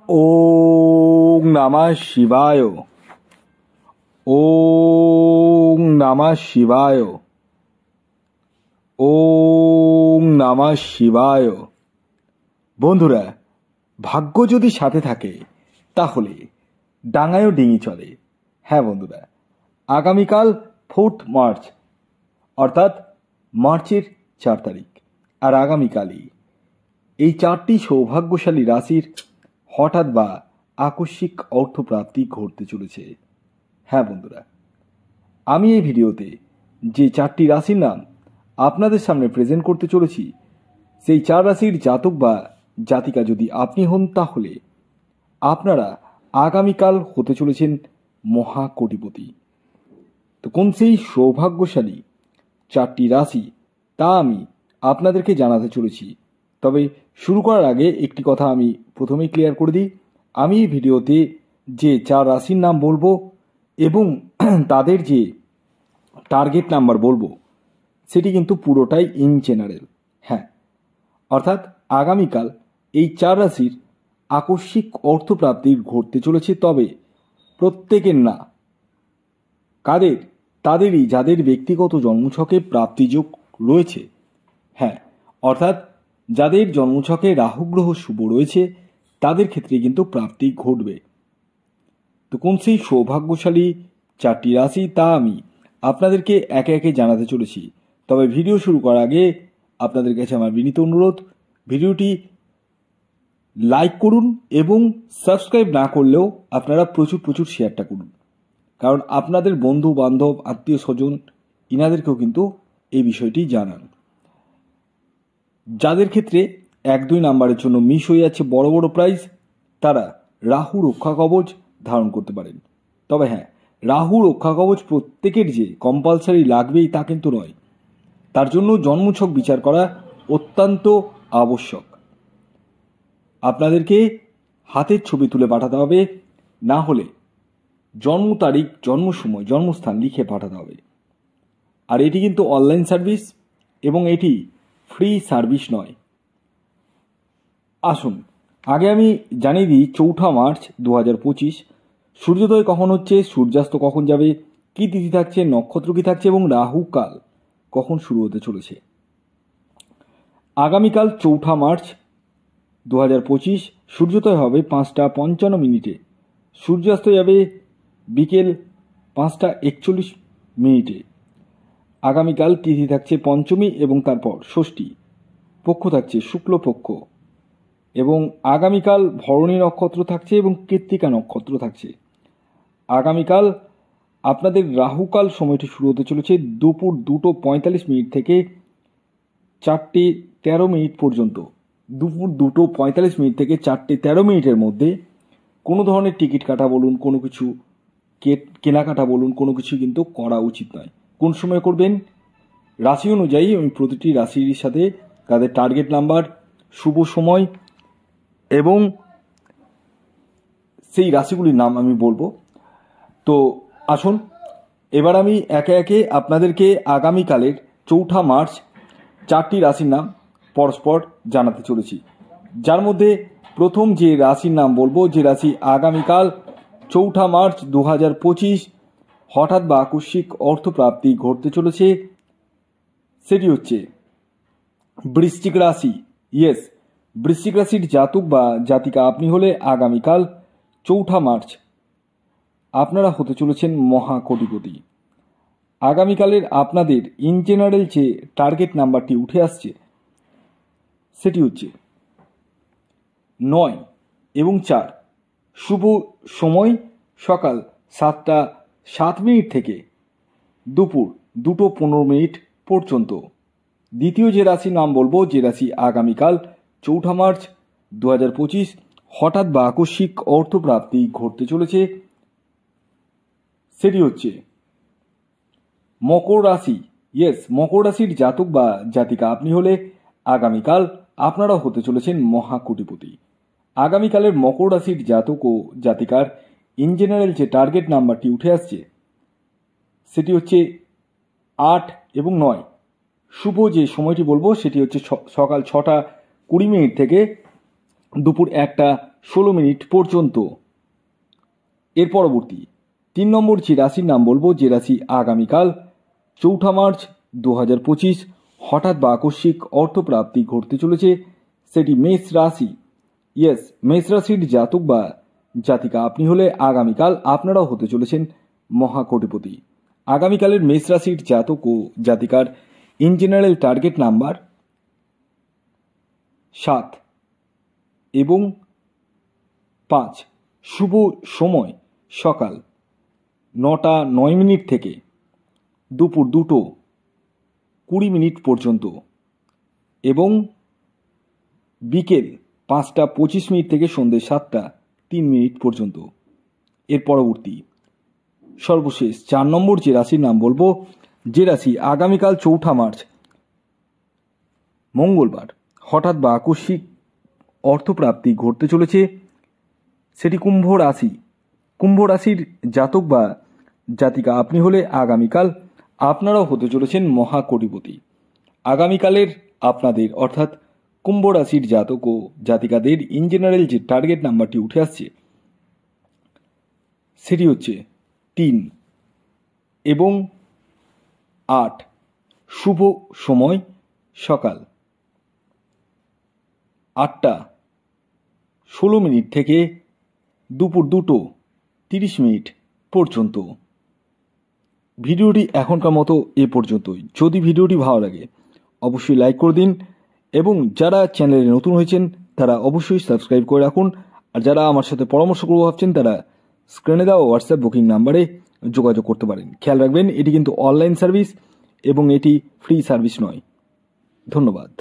ওং নমঃ শিবায়। ওং নমঃ শিবায়। ওং নমঃ শিবায়। বন্ধুরা, ভাগ্য যদি সাথে থাকে তাহলে ডাঙায়ও ডিঙি চলে। হ্যাঁ বন্ধুরা, আগামীকাল 4 মার্চ অর্থাৎ মার্চের 4 তারিখ আর আগামীকালই এই 4টি সৌভাগ্যশালী রাশির হঠাৎ বা আকস্মিক অর্থপ্রাপ্তি ঘটতে চলেছে। হ্যাঁ বন্ধুরা, আমি এই ভিডিওতে যে 4টি রাশির নাম আপনাদের সামনে প্রেজেন্ট করতে চলেছি, সেই 4 রাশির জাতক বা জাতিকা যদি আপনি হন তাহলে আপনারা আগামীকাল হতে চলেছেন মহাকোটিপতি। তো কোন সেই সৌভাগ্যশালী 4টি রাশি তা আমি আপনাদেরকে জানাতে চলেছি। তবে শুরু করার আগে একটি কথা আমি প্রথমেই ক্লিয়ার করে দিই, আমি এই ভিডিওতে যে 4 রাশির নাম বলবো এবং তাদের যে টার্গেট নাম্বার বলবো সেটি কিন্তু পুরোটাই ইন জেনারেল। হ্যাঁ, অর্থাৎ আগামীকাল এই 4 রাশির আকস্মিক অর্থপ্রাপ্তি ঘটতে চলেছে, তবে প্রত্যেকের না। কাদের? তাদেরই যাদের ব্যক্তিগত জন্মছকে প্রাপ্তিযোগ রয়েছে। হ্যাঁ, অর্থাৎ যাদের জন্মছকে রাহু গ্রহ শুভ রয়েছে তাদের ক্ষেত্রে কিন্তু প্রাপ্তি ঘটবে। তো কোন সেই সৌভাগ্যশালী 4টি রাশি তা আমি আপনাদেরকে একে একে জানাতে চলেছি। তবে ভিডিও শুরু করার আগে আপনাদের কাছে আমার বিনীত অনুরোধ, ভিডিওটি লাইক করুন এবং সাবস্ক্রাইব না করলেও আপনারা প্রচুর শেয়ারটা করুন, কারণ আপনাদের বন্ধু বান্ধব আত্মীয় স্বজন ইনাদেরকেও কিন্তু এই বিষয়টি জানান। যাদের ক্ষেত্রে 1-2 নাম্বারের জন্য মিস হয়ে যাচ্ছে বড় বড় প্রাইজ, তারা রাহু রক্ষা কবচ ধারণ করতে পারেন। তবে হ্যাঁ, রাহু রক্ষা কবচ প্রত্যেকের যে কম্পালসারি লাগবেই তা কিন্তু নয়, তার জন্য জন্মছক বিচার করা অত্যন্ত আবশ্যক। আপনাদেরকে হাতের ছবি তুলে পাঠাতে হবে, না হলে জন্ম তারিখ, জন্ম সময়, জন্মস্থান লিখে পাঠাতে হবে। আর এটি কিন্তু অনলাইন সার্ভিস এবং এটি ফ্রি সার্ভিস নয়। আসুন আগে আমি জানিয়ে দিই 4 মার্চ 2025 সূর্যোদয় কখন হচ্ছে, সূর্যাস্ত কখন যাবে, কী তিথি থাকছে, নক্ষত্র কী থাকছে এবং রাহু কাল কখন শুরু হতে চলেছে। আগামীকাল 4 মার্চ 2025 সূর্যোদয় হবে 5টা 55 সূর্যাস্ত যাবে বিকেল 5টা 41 আগামীকাল তিথি থাকছে পঞ্চমী এবং তারপর ষষ্ঠী, পক্ষ থাকছে শুক্লপক্ষ এবং আগামীকাল ভরণী নক্ষত্র থাকছে এবং কৃত্তিকা নক্ষত্র থাকছে। আগামীকাল আপনাদের রাহুকাল সময়টি শুরু হতে চলেছে দুপুর 2:45 থেকে 4:13 পর্যন্ত। দুপুর 2:45 থেকে 4:13 মধ্যে কোনো ধরনের টিকিট কাটা বলুন, কোনো কিছু কেনাকাটা বলুন, কোনো কিছু কিন্তু করা উচিত নয়। কোন সময় করবেন? রাশি অনুযায়ী আমি প্রতিটি রাশির সাথে তাদের টার্গেট নাম্বার, শুভ সময় এবং সেই রাশিগুলির নাম আমি বলবো। তো আসুন এবার আমি একে একে আপনাদেরকে আগামীকালের 4 মার্চ 4টি রাশির নাম পরস্পর জানাতে চলেছি, যার মধ্যে প্রথম যে রাশির নাম বলবো, যে রাশি আগামীকাল 4 মার্চ 2025 হঠাৎ বা আকস্মিক অর্থপ্রাপ্তি ঘটতে চলেছে, সেটি হচ্ছে বৃশ্চিক রাশি। ইয়েস, বৃশ্চিক রাশির জাতক বা জাতিকা আপনি হলে আগামীকাল 4 মার্চ আপনারা হতে চলেছেন মহাকোটিপতি। আগামীকালের আপনাদের ইন জেনারেল যে টার্গেট নাম্বারটি উঠে আসছে সেটি হচ্ছে 9 এবং 4। শুভ সময় সকাল 7টা 7 থেকে দুপুর 2:15 পর্যন্ত। দ্বিতীয় যে রাশির নাম বলবো, যে রাশি আগামীকাল 4 মার্চ 2025 হঠাৎ বা আকস্মিক অর্থপ্রাপ্তি ঘটতে চলেছে, সেটি হচ্ছে মকর রাশি। ইয়েস, মকর রাশির জাতক বা জাতিকা আপনি হলে আগামীকাল আপনারা হতে চলেছেন মহাকোটিপতি। আগামীকালের মকর রাশির জাতক ও জাতিকার ইন জেনারেল যে টার্গেট নাম্বারটি উঠে আসছে সেটি হচ্ছে 8 এবং 9। শুভ যে সময়টি বলবো সেটি হচ্ছে সকাল 6টা 20 থেকে দুপুর 16 পর্যন্ত। এর পরবর্তী 3 নম্বর যে রাশির নাম বলবো, যে রাশি আগামীকাল 4 মার্চ 2025 হঠাৎ বা আকস্মিক অর্থপ্রাপ্তি ঘটতে চলেছে, সেটি মেষ রাশি। ইয়েস, মেষ রাশির জাতক বা জাতিকা আপনি হলে আগামীকাল আপনারাও হতে চলেছেন মহাকোটিপতি। আগামীকালের মেষ রাশির জাতক ও জাতিকার ইন জেনারেল টার্গেট নাম্বার 7 এবং 5। শুভ সময় সকাল 9টা 9 থেকে দুপুর 2টো 20 পর্যন্ত এবং বিকেল 5টা 25 থেকে সন্ধ্যে 7টা 3 পর্যন্ত। এর পরবর্তী সর্বশেষ 4 নম্বর যে রাশির নাম বলবো, যে রাশি আগামীকাল 4 মার্চ মঙ্গলবার হঠাৎ বা আকস্মিক অর্থপ্রাপ্তি ঘটতে চলেছে, সেটি কুম্ভ রাশি। কুম্ভ রাশির জাতক বা জাতিকা আপনি হলে আগামীকাল আপনারাও হতে চলেছেন মহাকোটিপতি। আগামীকালের আপনাদের অর্থাৎ কুম্ভ রাশির জাতক ও জাতিকাদের ইন জেনারেল যে টার্গেট নাম্বারটি উঠে আসছে সেটি হচ্ছে 3 এবং 8। শুভ সময় সকাল 8টা 16 থেকে দুপুর 2টো 30 পর্যন্ত। ভিডিওটি এখনকার মতো এ পর্যন্তই। যদি ভিডিওটি ভালো লাগে অবশ্যই লাইক করে দিন এবং যারা চ্যানেলে নতুন হয়েছেন তারা অবশ্যই সাবস্ক্রাইব করে রাখুন। আর যারা আমার সাথে পরামর্শ করবো ভাবছেন তারা স্ক্রিনে দেওয়া হোয়াটসঅ্যাপ বুকিং নাম্বারে যোগাযোগ করতে পারেন। খেয়াল রাখবেন এটি কিন্তু অনলাইন সার্ভিস এবং এটি ফ্রি সার্ভিস নয়। ধন্যবাদ।